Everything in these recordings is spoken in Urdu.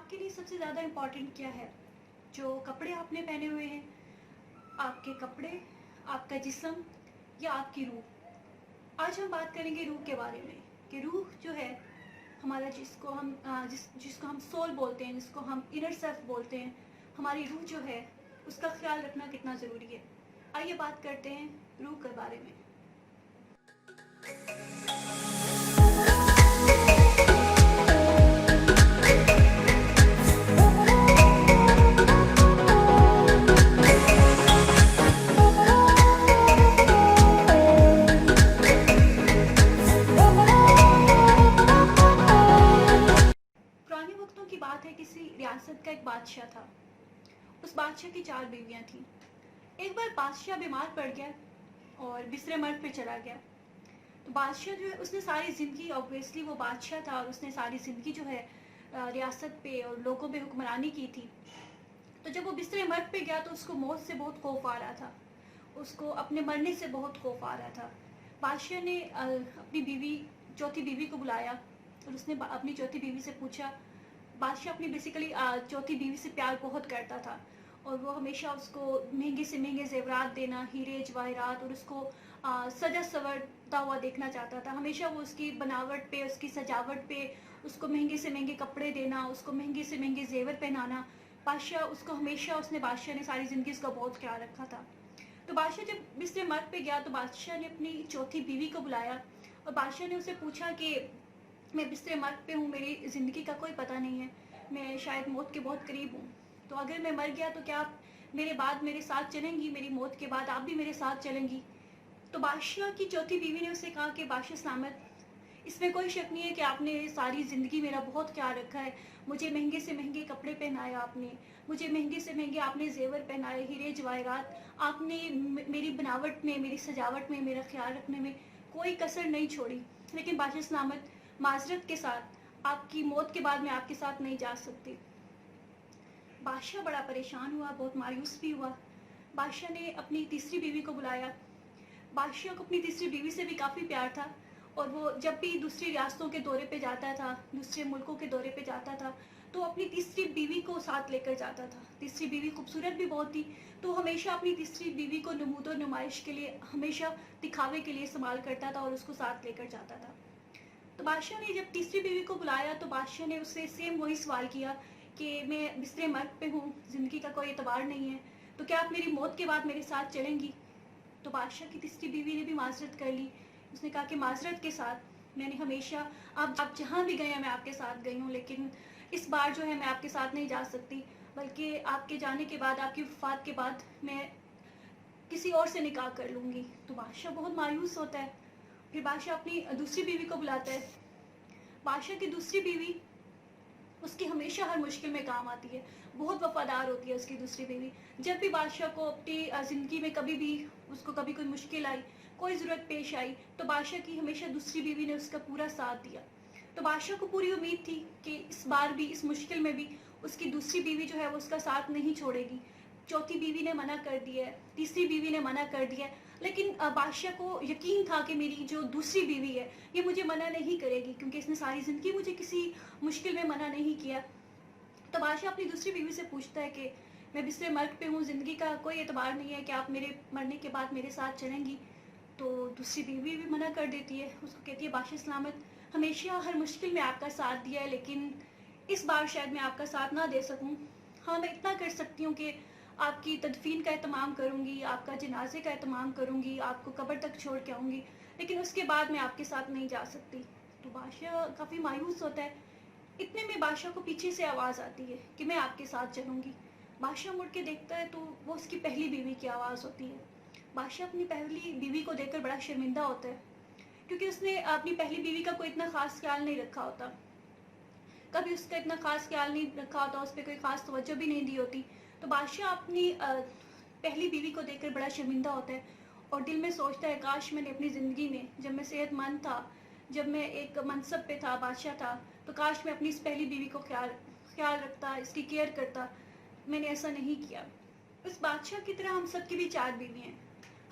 آپ کے لیے سب سے زیادہ امپورٹنٹ کیا ہے؟ جو کپڑے آپ نے پہنے ہوئے ہیں، آپ کے کپڑے، آپ کا جسم یا آپ کی روح؟ آج ہم بات کریں گے روح کے بارے میں کہ روح جو ہے ہمارا، جس کو ہم سول بولتے ہیں، جس کو ہم انر سیلف بولتے ہیں، ہماری روح جو ہے اس کا خیال رکھنا کتنا ضروری ہے۔ آئیے بات کرتے ہیں روح کے بارے میں۔ پرانے وقتوں کی بات ہے، کسی ریاست کا ایک بادشاہ تھا۔ اس بادشاہ کی 4 بیویاں تھیں۔ ایک بار بادشاہ بیمار پڑ گیا اور بستر مرگ پہ چلا گیا۔ تو بادشاہ جو ہے اس نے ساری زندگی، اوبویسلی وہ بادشاہ تھا اور اس نے ساری زندگی جو ہے ریاست پہ اور لوگوں پہ حکمرانی کی تھی۔ تو جب وہ بستر مرگ پہ گیا تو اس کو موت سے بہت خوف آ رہا تھا، اس کو اپنے مرنے سے بہت خوف آ رہا تھا۔ بادشاہ نے اپنی بیوی، چوتھی بیوی کو بلایا اور اس نے اپنی چوتھی بیوی سے پوچھا۔ بادشاہ اپنی بیسیکلی چوتھی بیوی سے پیار بہت کرتا تھا اور وہ ہمیشہ اس کو مہنگے سے مہنگے زیورات دینا، ہیرے جواہرات، اور اس کو سجا سورتا ہوا دیکھنا چاہتا تھا۔ ہمیشہ وہ اس کی بناوٹ پہ، اس کی سجاوٹ پہ اس کو مہنگے سے مہنگے کپڑے دینا، اس کو مہنگے سے مہنگے زیور پہنانا۔ اس نے بادشاہ نے ساری زندگی اس کا بہت خیال رکھا تھا۔ تو بادشاہ جب بستر مرگ پہ گیا تو بادشاہ نے اپنی چوتھی بیوی کو بلایا اور بادشاہ نے اسے پوچھا کہ میں بستر مرگ پہ ہوں، میری زندگی کا کوئی پتہ نہیں ہے، میں شاید موت کے بہت قریب ہوں، تو اگر میں مر گیا تو کیا آپ میرے بعد میرے ساتھ چلیں گی؟ میری موت کے بعد آپ بھی میرے ساتھ چلیں گی؟ تو بادشاہ کی چوتھی بیوی نے اسے کہا کہ بادشاہ سلامت، اس میں کوئی شک نہیں ہے کہ آپ نے ساری زندگی میرا بہت خیال رکھا ہے، مجھے مہنگے سے مہنگے کپڑے پہنایا آپ نے، مجھے مہنگے سے مہنگے آپ نے زیور پہنائے، ہیرے جواہرات، آپ نے میری بناوٹ میں، میری سجاوٹ میں، میرا خیال رکھنے میں کوئی کسر نہیں چھوڑی، لیکن بادشاہ سلامت، معذرت کے ساتھ آپ کی موت کے بعد میں آپ کے ساتھ نہیں جا سکتی۔ بادشاہ بڑا پریشان ہوا، بہت مایوس بھی ہوا۔ بادشاہ نے اپنی تیسری بیوی کو بلایا۔ بادشاہ کو اپنی تیسری بیوی سے بھی کافی پیار تھا اور وہ جب بھی دوسری ریاستوں کے دورے پہ جاتا تھا، دوسرے ملکوں کے دورے پہ جاتا تھا، تو اپنی تیسری بیوی کو ساتھ لے کر جاتا تھا۔ تیسری بیوی خوبصورت بھی بہت تھی، تو ہمیشہ اپنی تیسری بیوی کو نمود و نمائش کے لیے، ہمیشہ دکھاوے کے لیے استعمال کرتا تھا اور اس کو ساتھ لے کر جاتا تھا۔ تو بادشاہ نے جب تیسری بیوی کو بلایا تو بادشاہ نے اس سے سیم وہی سوال کیا کہ میں بستر مرگ پہ ہوں، زندگی کا کوئی اعتبار نہیں ہے، تو کیا آپ میری موت کے بعد میرے ساتھ چلیں گی؟ تو بادشاہ کی تیسری بیوی نے بھی معذرت کر لی۔ اس نے کہا کہ معذرت کے ساتھ، میں نے ہمیشہ، آپ جہاں بھی گئے ہیں میں آپ کے ساتھ گئی ہوں، لیکن اس بار جو ہے میں آپ کے ساتھ نہیں جا سکتی، بلکہ آپ کے جانے کے بعد، آپ کی وفات کے بعد میں کسی اور سے نکاح کر لوں گی۔ تو بادشاہ بہت مایوس ہوتا ہے۔ پھر بادشاہ اپنی دوسری بیوی کو بلاتا ہے۔ بادشاہ کی دوسری بیوی اس کی ہمیشہ ہر مشکل میں کام آتی ہے، بہت وفادار ہوتی ہے اس کی دوسری بیوی۔ جب بھی بادشاہ کو اپنی زندگی میں کبھی بھی اس کو کبھی کوئی مشکل آئی، کوئی ضرورت پیش آئی، تو بادشاہ کی ہمیشہ دوسری بیوی نے اس کا پورا ساتھ دیا۔ تو بادشاہ کو پوری امید تھی کہ اس بار بھی، اس مشکل میں بھی اس کی دوسری بیوی جو ہے وہ اس کا ساتھ نہیں چھوڑے گی۔ چوتھی بیوی نے منع کر دیا ہے، تیسری بیوی نے منع کر دیا ہے، لیکن بادشاہ کو یقین تھا کہ میری جو دوسری بیوی ہے یہ مجھے منع نہیں کرے گی، کیونکہ اس نے ساری زندگی مجھے کسی مشکل میں منع نہیں کیا۔ تو بادشاہ اپنی دوسری بیوی سے پوچھتا ہے کہ میں بستر مرگ پہ ہوں، زندگی کا کوئی اعتبار نہیں ہے، کہ آپ میرے مرنے کے بعد میرے ساتھ چلیں گی؟ تو دوسری بیوی بھی منع کر دیتی ہے، اس کو کہتی ہے بادشاہ سلامت، ہمیشہ ہر مشکل میں آپ کا ساتھ دیا ہے، لیکن اس بار شاید میں آپ کا ساتھ نہ دے سکوں۔ ہاں، میں اتنا کر سکتی ہوں کہ آپ کی تدفین کا اہتمام کروں گی، آپ کا جنازے کا اہتمام کروں گی، آپ کو قبر تک چھوڑ کے آؤں گی، لیکن اس کے بعد میں آپ کے ساتھ نہیں جا سکتی۔ تو بادشاہ کافی مایوس ہوتا ہے۔ اتنے میں بادشاہ کو پیچھے سے آواز آتی ہے کہ میں آپ کے ساتھ چلوں گی۔ بادشاہ مڑ کے دیکھتا ہے تو وہ اس کی پہلی بیوی کی آواز ہوتی ہے۔ بادشاہ اپنی پہلی بیوی کو دیکھ کر بڑا شرمندہ ہوتا ہے، کیونکہ اس نے اپنی پہلی بیوی کا کوئی اتنا خاص خیال نہیں رکھا ہوتا، کبھی اس کا اتنا خاص خیال نہیں رکھا ہوتا، اس پہ کوئی خاص توجہ بھی نہیں دی ہوتی۔ تو بادشاہ اپنی پہلی بیوی کو دیکھ کر بڑا شرمندہ ہوتا ہے اور دل میں سوچتا ہے کاش میں نے اپنی زندگی میں، جب میں صحت مند تھا، جب میں ایک منصب پہ تھا، بادشاہ تھا، تو کاش میں اپنی اس پہلی بیوی کو خیال رکھتا، اس کی کیئر کرتا۔ میں نے ایسا نہیں کیا۔ اس بادشاہ کی طرح ہم سب کی بھی 4 بیوی ہیں۔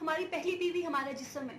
ہماری پہلی بیوی ہمارا جسم ہے،